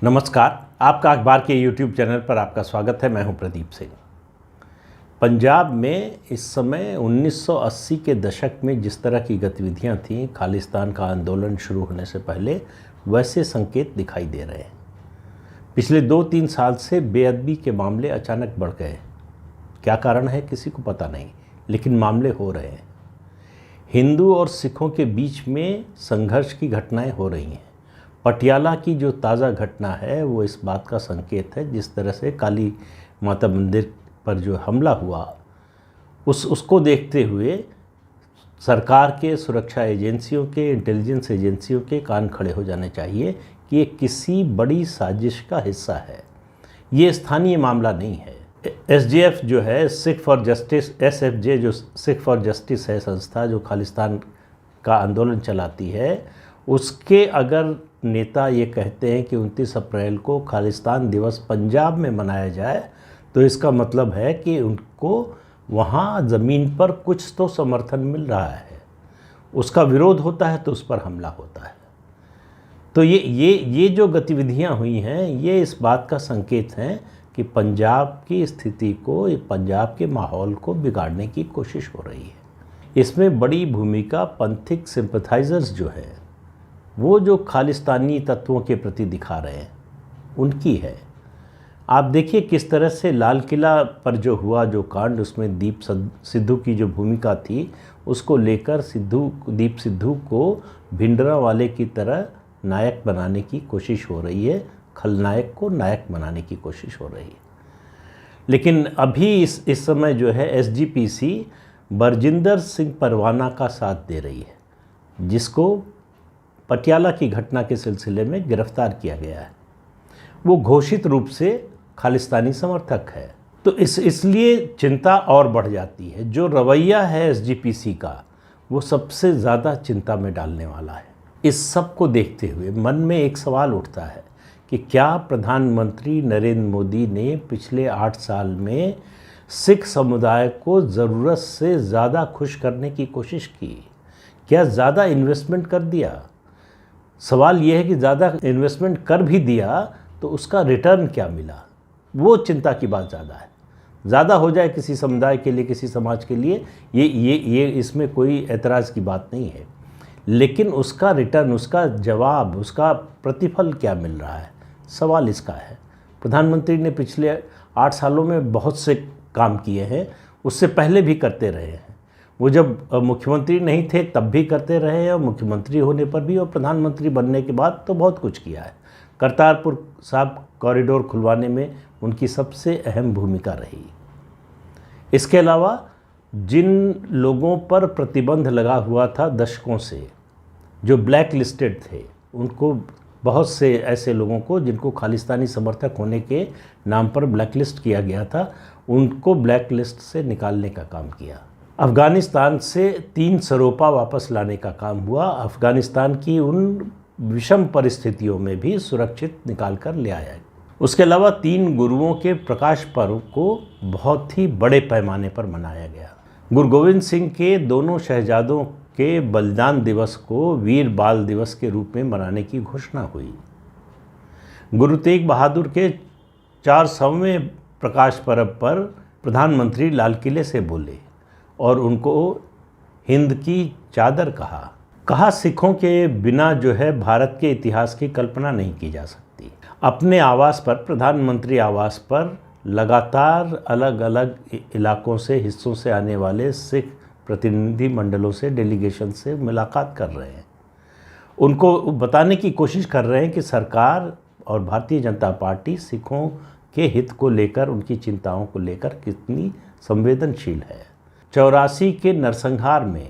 नमस्कार, आपका अखबार के YouTube चैनल पर आपका स्वागत है। मैं हूं प्रदीप सिंह। पंजाब में इस समय 1980 के दशक में जिस तरह की गतिविधियां थीं, खालिस्तान का आंदोलन शुरू होने से पहले, वैसे संकेत दिखाई दे रहे हैं। पिछले 2-3 साल से बेअदबी के मामले अचानक बढ़ गए। क्या कारण है किसी को पता नहीं, लेकिन मामले हो रहे हैं। हिंदू और सिखों के बीच में संघर्ष की घटनाएं हो रही हैं। पटियाला की जो ताज़ा घटना है वो इस बात का संकेत है। जिस तरह से काली माता मंदिर पर जो हमला हुआ, उसको देखते हुए सरकार के, सुरक्षा एजेंसियों के, इंटेलिजेंस एजेंसियों के कान खड़े हो जाने चाहिए कि ये किसी बड़ी साजिश का हिस्सा है। ये स्थानीय मामला नहीं है। SJF जो है, सिख फॉर जस्टिस, SFJ जो सिख फॉर जस्टिस है संस्था, जो खालिस्तान का आंदोलन चलाती है, उसके अगर नेता ये कहते हैं कि 29 अप्रैल को खालिस्तान दिवस पंजाब में मनाया जाए, तो इसका मतलब है कि उनको वहाँ ज़मीन पर कुछ तो समर्थन मिल रहा है। उसका विरोध होता है तो उस पर हमला होता है। तो ये जो गतिविधियाँ हुई हैं, ये इस बात का संकेत हैं कि पंजाब की स्थिति को, पंजाब के माहौल को बिगाड़ने की कोशिश हो रही है। इसमें बड़ी भूमिका पंथिक सिंपथाइजर्स जो हैं, वो जो खालिस्तानी तत्वों के प्रति दिखा रहे हैं, उनकी है। आप देखिए किस तरह से लाल किला पर जो हुआ, जो कांड, उसमें दीप सिद्धू की जो भूमिका थी, उसको लेकर दीप सिद्धू को भिंडरावाले की तरह नायक बनाने की कोशिश हो रही है, खलनायक को नायक बनाने की कोशिश हो रही है। लेकिन अभी इस समय जो है SGPC बरजिंदर सिंह परवाना का साथ दे रही है, जिसको पटियाला की घटना के सिलसिले में गिरफ्तार किया गया है। वो घोषित रूप से खालिस्तानी समर्थक है। तो इसलिए चिंता और बढ़ जाती है। जो रवैया है SGPC का, वो सबसे ज़्यादा चिंता में डालने वाला है। इस सब को देखते हुए मन में एक सवाल उठता है कि क्या प्रधानमंत्री नरेंद्र मोदी ने पिछले 8 साल में सिख समुदाय को ज़रूरत से ज़्यादा खुश करने की कोशिश की? क्या ज़्यादा इन्वेस्टमेंट कर दिया? सवाल यह है कि ज़्यादा इन्वेस्टमेंट कर भी दिया तो उसका रिटर्न क्या मिला? वो चिंता की बात ज़्यादा है। ज़्यादा हो जाए किसी समुदाय के लिए, किसी समाज के लिए, ये इसमें कोई एतराज़ की बात नहीं है। लेकिन उसका रिटर्न, उसका जवाब, उसका प्रतिफल क्या मिल रहा है, सवाल इसका है। प्रधानमंत्री ने पिछले 8 सालों में बहुत से काम किए हैं, उससे पहले भी करते रहे हैं। वो जब मुख्यमंत्री नहीं थे तब भी करते रहे हैं, और मुख्यमंत्री होने पर भी, और प्रधानमंत्री बनने के बाद तो बहुत कुछ किया है। करतारपुर साहब कॉरिडोर खुलवाने में उनकी सबसे अहम भूमिका रही। इसके अलावा जिन लोगों पर प्रतिबंध लगा हुआ था दशकों से, जो ब्लैक लिस्टेड थे, उनको, बहुत से ऐसे लोगों को जिनको खालिस्तानी समर्थक होने के नाम पर ब्लैकलिस्ट किया गया था, उनको ब्लैक लिस्ट से निकालने का काम किया। अफ़गानिस्तान से 3 सरोपा वापस लाने का काम हुआ। अफ़गानिस्तान की उन विषम परिस्थितियों में भी सुरक्षित निकाल कर ले आया। उसके अलावा 3 गुरुओं के प्रकाश पर्व को बहुत ही बड़े पैमाने पर मनाया गया। गुरु गोविंद सिंह के दोनों शहजादों के बलिदान दिवस को वीर बाल दिवस के रूप में मनाने की घोषणा हुई। गुरु तेग बहादुर के 400वें प्रकाश पर्व पर प्रधानमंत्री लाल किले से बोले और उनको हिंद की चादर कहा सिखों के बिना जो है भारत के इतिहास की कल्पना नहीं की जा सकती। अपने आवास पर, प्रधानमंत्री आवास पर, लगातार अलग अलग इलाकों से, हिस्सों से आने वाले सिख प्रतिनिधि मंडलों से, डेलीगेशन से मुलाकात कर रहे हैं। उनको बताने की कोशिश कर रहे हैं कि सरकार और भारतीय जनता पार्टी सिखों के हित को लेकर, उनकी चिंताओं को लेकर कितनी संवेदनशील है। 84 के नरसंहार में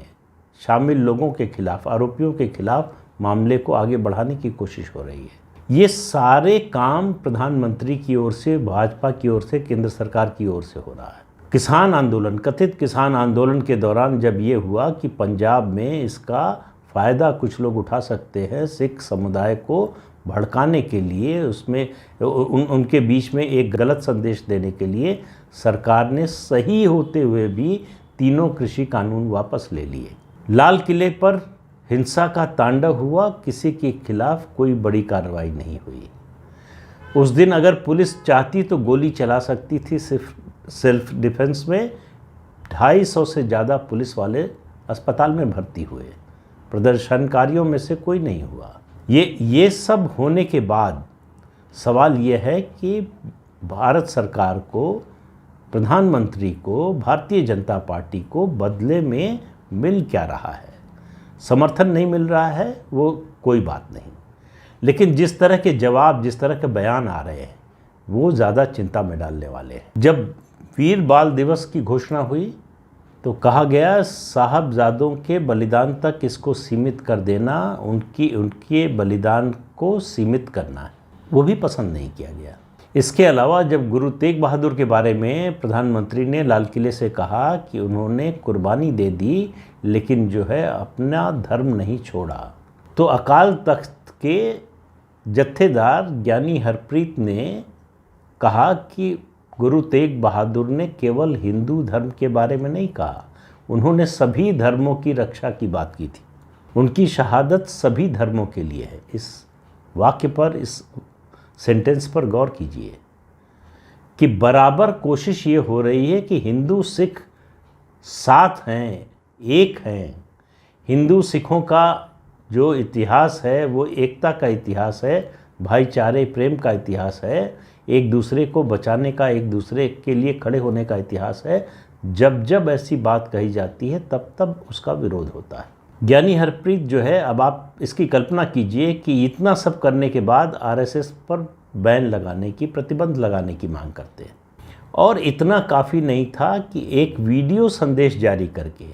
शामिल लोगों के खिलाफ, आरोपियों के खिलाफ मामले को आगे बढ़ाने की कोशिश हो रही है। ये सारे काम प्रधानमंत्री की ओर से, भाजपा की ओर से, केंद्र सरकार की ओर से हो रहा है। किसान आंदोलन, कथित किसान आंदोलन के दौरान जब ये हुआ कि पंजाब में इसका फ़ायदा कुछ लोग उठा सकते हैं, सिख समुदाय को भड़काने के लिए, उसमें उनके बीच में एक गलत संदेश देने के लिए, सरकार ने सही होते हुए भी तीनों कृषि कानून वापस ले लिए। लाल किले पर हिंसा का तांडव हुआ, किसी के खिलाफ कोई बड़ी कार्रवाई नहीं हुई। उस दिन अगर पुलिस चाहती तो गोली चला सकती थी सिर्फ सेल्फ डिफेंस में। 250 से ज़्यादा पुलिस वाले अस्पताल में भर्ती हुए, प्रदर्शनकारियों में से कोई नहीं हुआ। ये सब होने के बाद सवाल ये है कि भारत सरकार को, प्रधानमंत्री को, भारतीय जनता पार्टी को बदले में मिल क्या रहा है। समर्थन नहीं मिल रहा है वो कोई बात नहीं, लेकिन जिस तरह के जवाब, जिस तरह के बयान आ रहे हैं वो ज़्यादा चिंता में डालने वाले हैं। जब वीर बाल दिवस की घोषणा हुई तो कहा गया साहबजादों के बलिदान तक इसको सीमित कर देना, उनके बलिदान को सीमित करना है, वो भी पसंद नहीं किया गया। इसके अलावा जब गुरु तेग बहादुर के बारे में प्रधानमंत्री ने लाल किले से कहा कि उन्होंने कुर्बानी दे दी लेकिन जो है अपना धर्म नहीं छोड़ा, तो अकाल तख्त के जत्थेदार ज्ञानी हरप्रीत ने कहा कि गुरु तेग बहादुर ने केवल हिंदू धर्म के बारे में नहीं कहा, उन्होंने सभी धर्मों की रक्षा की बात की थी। उनकी शहादत सभी धर्मों के लिए है। इस वाक्य पर, इस सेंटेंस पर गौर कीजिए कि बराबर कोशिश ये हो रही है कि हिंदू सिख साथ हैं, एक हैं। हिंदू सिखों का जो इतिहास है वो एकता का इतिहास है, भाईचारे प्रेम का इतिहास है, एक दूसरे को बचाने का, एक दूसरे के लिए खड़े होने का इतिहास है। जब जब ऐसी बात कही जाती है तब तब उसका विरोध होता है। ज्ञानी हरप्रीत जो है, अब आप इसकी कल्पना कीजिए कि इतना सब करने के बाद आरएसएस पर बैन लगाने की, प्रतिबंध लगाने की मांग करते हैं। और इतना काफ़ी नहीं था कि एक वीडियो संदेश जारी करके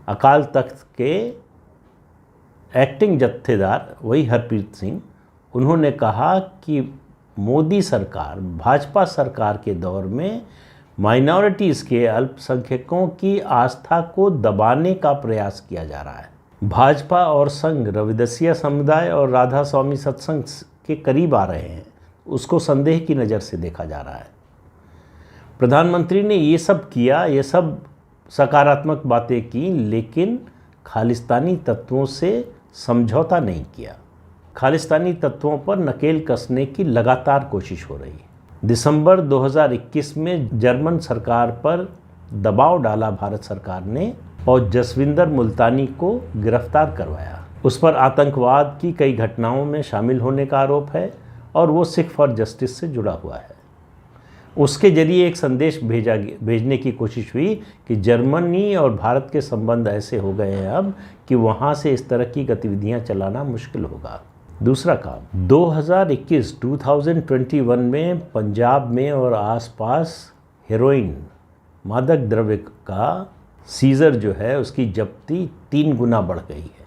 अकाल तख्त के एक्टिंग जत्थेदार वही हरप्रीत सिंह, उन्होंने कहा कि मोदी सरकार, भाजपा सरकार के दौर में माइनॉरिटीज़ के, अल्पसंख्यकों की आस्था को दबाने का प्रयास किया जा रहा है। भाजपा और संघ रविदासिया समुदाय और राधा स्वामी सत्संग के करीब आ रहे हैं, उसको संदेह की नज़र से देखा जा रहा है। प्रधानमंत्री ने ये सब किया, ये सब सकारात्मक बातें की, लेकिन खालिस्तानी तत्वों से समझौता नहीं किया। खालिस्तानी तत्वों पर नकेल कसने की लगातार कोशिश हो रही है। दिसंबर 2021 में जर्मन सरकार पर दबाव डाला भारत सरकार ने और जसविंदर मुल्तानी को गिरफ्तार करवाया। उस पर आतंकवाद की कई घटनाओं में शामिल होने का आरोप है और वो सिख फॉर जस्टिस से जुड़ा हुआ है। उसके जरिए एक संदेश भेजने की कोशिश हुई कि जर्मनी और भारत के संबंध ऐसे हो गए हैं अब कि वहाँ से इस तरह की गतिविधियाँ चलाना मुश्किल होगा। दूसरा काम, 2021 में पंजाब में और आसपास हेरोइन, मादक द्रव्य का सीजर जो है, उसकी जब्ती 3 गुना बढ़ गई है।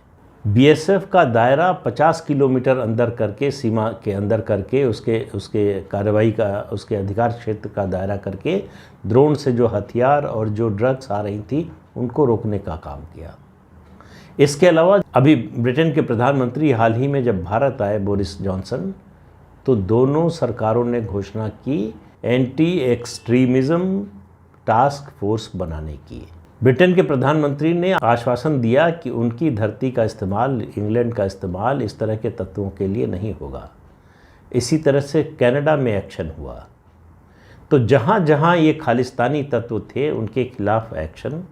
बीएसएफ का दायरा 50 किलोमीटर अंदर करके, सीमा के अंदर करके, उसके कार्रवाई का, उसके अधिकार क्षेत्र का दायरा करके ड्रोन से जो हथियार और जो ड्रग्स आ रही थी उनको रोकने का काम किया। इसके अलावा अभी ब्रिटेन के प्रधानमंत्री हाल ही में जब भारत आए, बोरिस जॉनसन, तो दोनों सरकारों ने घोषणा की एंटी एक्सट्रीमिज़म टास्क फोर्स बनाने की। ब्रिटेन के प्रधानमंत्री ने आश्वासन दिया कि उनकी धरती का इस्तेमाल, इंग्लैंड का इस्तेमाल इस तरह के तत्वों के लिए नहीं होगा। इसी तरह से कनाडा में एक्शन हुआ। तो जहाँ जहाँ ये खालिस्तानी तत्व थे उनके खिलाफ एक्शन,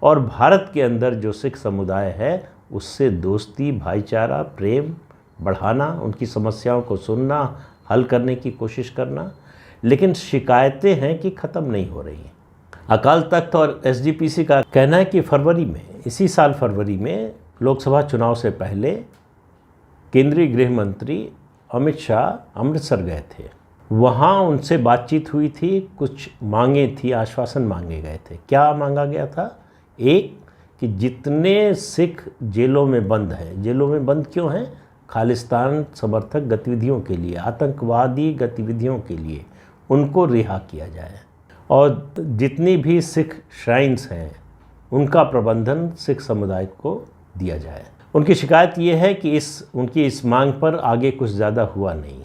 और भारत के अंदर जो सिख समुदाय है उससे दोस्ती, भाईचारा, प्रेम बढ़ाना, उनकी समस्याओं को सुनना, हल करने की कोशिश करना। लेकिन शिकायतें हैं कि ख़त्म नहीं हो रही हैं। अकाल तख्त और एसजीपीसी का कहना है कि फरवरी में, इसी साल फरवरी में लोकसभा चुनाव से पहले केंद्रीय गृह मंत्री अमित शाह अमृतसर गए थे। वहाँ उनसे बातचीत हुई थी, कुछ मांगे थी, आश्वासन मांगे गए थे। क्या मांगा गया था? एक, कि जितने सिख जेलों में बंद हैं, जेलों में बंद क्यों हैं? खालिस्तान समर्थक गतिविधियों के लिए, आतंकवादी गतिविधियों के लिए, उनको रिहा किया जाए। और जितनी भी सिख श्राइन्स हैं उनका प्रबंधन सिख समुदाय को दिया जाए। उनकी शिकायत ये है कि उनकी इस मांग पर आगे कुछ ज़्यादा हुआ नहीं।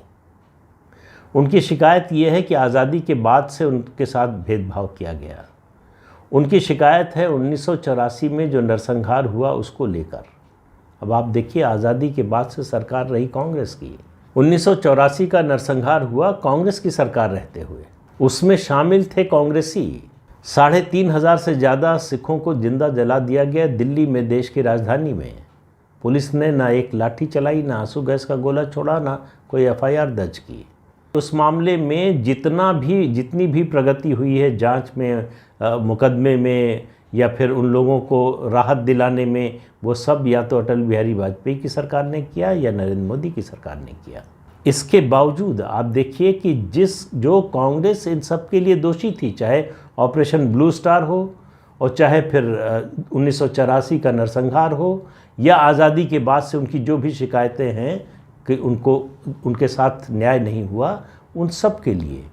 उनकी शिकायत ये है कि आज़ादी के बाद से उनके साथ भेदभाव किया गया। उनकी शिकायत है 1984 में जो नरसंहार हुआ उसको लेकर। अब आप देखिए, आज़ादी के बाद से सरकार रही कांग्रेस की, 1984 का नरसंहार हुआ कांग्रेस की सरकार रहते हुए। उसमें शामिल थे कांग्रेसी। 3,500 से ज़्यादा सिखों को जिंदा जला दिया गया दिल्ली में, देश की राजधानी में। पुलिस ने ना एक लाठी चलाई, ना आंसू गैस का गोला छोड़ा, ना कोई एफआईआर दर्ज की। उस मामले में जितनी भी प्रगति हुई है जांच में, मुकदमे में, या फिर उन लोगों को राहत दिलाने में, वो सब या तो अटल बिहारी वाजपेयी की सरकार ने किया या नरेंद्र मोदी की सरकार ने किया। इसके बावजूद आप देखिए कि जो कांग्रेस इन सब के लिए दोषी थी, चाहे ऑपरेशन ब्लू स्टार हो और चाहे फिर 1984 का नरसंहार हो, या आज़ादी के बाद से उनकी जो भी शिकायतें हैं कि उनके साथ न्याय नहीं हुआ, उन सब के लिए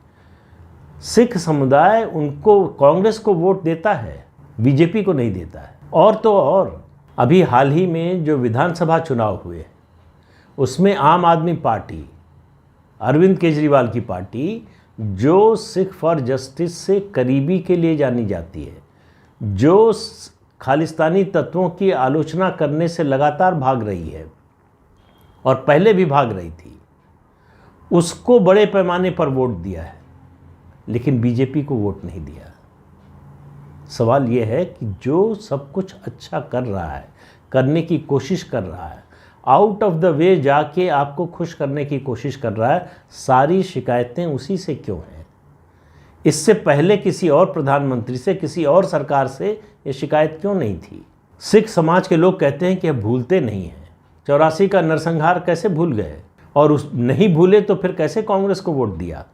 सिख समुदाय कांग्रेस को वोट देता है, बीजेपी को नहीं देता है। और तो और अभी हाल ही में जो विधानसभा चुनाव हुए, उसमें आम आदमी पार्टी, अरविंद केजरीवाल की पार्टी, जो सिख फॉर जस्टिस से करीबी के लिए जानी जाती है, जो खालिस्तानी तत्वों की आलोचना करने से लगातार भाग रही है और पहले भी भाग रही थी, उसको बड़े पैमाने पर वोट दिया है, लेकिन बीजेपी को वोट नहीं दिया। सवाल यह है कि जो सब कुछ अच्छा कर रहा है, करने की कोशिश कर रहा है, आउट ऑफ द वे जाके आपको खुश करने की कोशिश कर रहा है, सारी शिकायतें उसी से क्यों हैं? इससे पहले किसी और प्रधानमंत्री से, किसी और सरकार से ये शिकायत क्यों नहीं थी? सिख समाज के लोग कहते हैं कि अब भूलते नहीं हैं। 84 का नरसंहार कैसे भूल गए? और नहीं भूले तो फिर कैसे कांग्रेस को वोट दिया?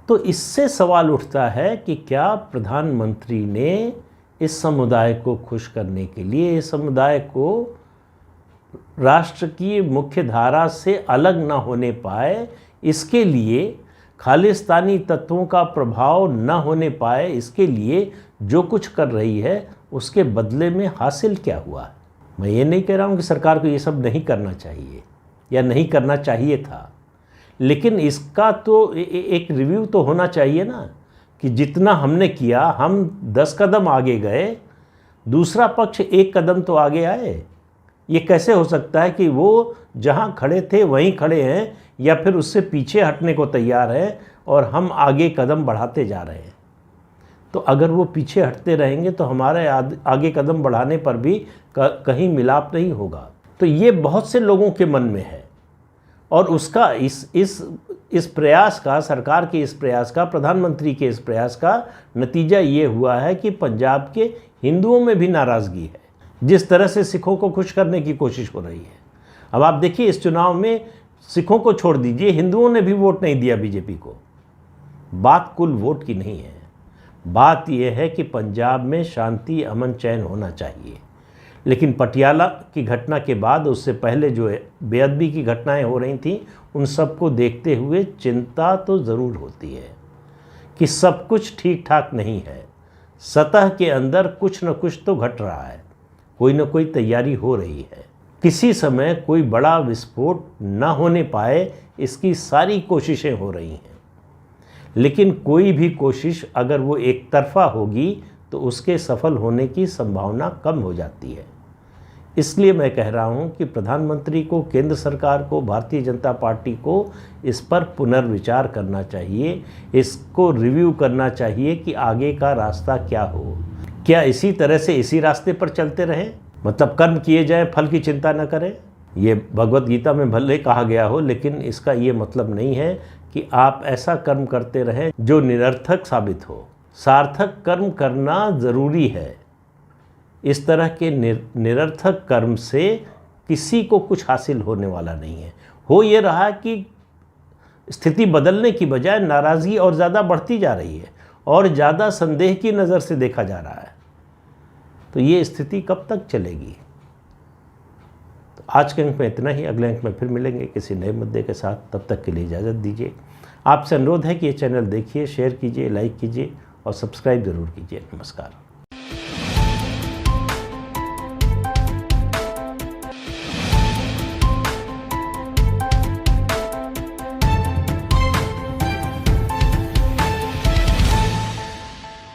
तो इससे सवाल उठता है कि क्या प्रधानमंत्री ने इस समुदाय को खुश करने के लिए, इस समुदाय को राष्ट्र की मुख्य धारा से अलग ना होने पाए, इसके लिए खालिस्तानी तत्वों का प्रभाव न होने पाए, इसके लिए जो कुछ कर रही है, उसके बदले में हासिल क्या हुआ? मैं ये नहीं कह रहा हूँ कि सरकार को ये सब नहीं करना चाहिए या नहीं करना चाहिए था, लेकिन इसका तो एक रिव्यू तो होना चाहिए ना, कि जितना हमने किया, हम 10 कदम आगे गए, दूसरा पक्ष 1 कदम तो आगे आए। ये कैसे हो सकता है कि वो जहाँ खड़े थे वहीं खड़े हैं, या फिर उससे पीछे हटने को तैयार है और हम आगे कदम बढ़ाते जा रहे हैं? तो अगर वो पीछे हटते रहेंगे तो हमारे आगे कदम बढ़ाने पर भी कहीं मिलाप नहीं होगा। तो ये बहुत से लोगों के मन में है, और उसका इस प्रयास का, सरकार के इस प्रयास का, प्रधानमंत्री के इस प्रयास का नतीजा ये हुआ है कि पंजाब के हिंदुओं में भी नाराज़गी है, जिस तरह से सिखों को खुश करने की कोशिश हो रही है। अब आप देखिए, इस चुनाव में सिखों को छोड़ दीजिए, हिंदुओं ने भी वोट नहीं दिया बीजेपी को। बात कुल वोट की नहीं है, बात यह है कि पंजाब में शांति, अमन, चैन होना चाहिए। लेकिन पटियाला की घटना के बाद, उससे पहले जो बेअदबी की घटनाएं हो रही थीं, उन सब को देखते हुए चिंता तो ज़रूर होती है कि सब कुछ ठीक ठाक नहीं है। सतह के अंदर कुछ न कुछ तो घट रहा है, कोई न कोई तैयारी हो रही है। किसी समय कोई बड़ा विस्फोट न होने पाए, इसकी सारी कोशिशें हो रही हैं, लेकिन कोई भी कोशिश अगर वो एक तरफा होगी तो उसके सफल होने की संभावना कम हो जाती है। इसलिए मैं कह रहा हूँ कि प्रधानमंत्री को, केंद्र सरकार को, भारतीय जनता पार्टी को इस पर पुनर्विचार करना चाहिए, इसको रिव्यू करना चाहिए कि आगे का रास्ता क्या हो। क्या इसी तरह से इसी रास्ते पर चलते रहें? मतलब कर्म किए जाएं, फल की चिंता न करें? ये भगवत गीता में भले कहा गया हो, लेकिन इसका ये मतलब नहीं है कि आप ऐसा कर्म करते रहें जो निरर्थक साबित हो। सार्थक कर्म करना ज़रूरी है। इस तरह के निरर्थक कर्म से किसी को कुछ हासिल होने वाला नहीं है। हो ये रहा कि स्थिति बदलने की बजाय नाराज़गी और ज़्यादा बढ़ती जा रही है और ज़्यादा संदेह की नज़र से देखा जा रहा है। तो ये स्थिति कब तक चलेगी? तो आज के अंक में इतना ही। अगले अंक में फिर मिलेंगे किसी नए मुद्दे के साथ। तब तक के लिए इजाज़त दीजिए। आपसे अनुरोध है कि ये चैनल देखिए, शेयर कीजिए, लाइक कीजिए और सब्सक्राइब ज़रूर कीजिए। नमस्कार।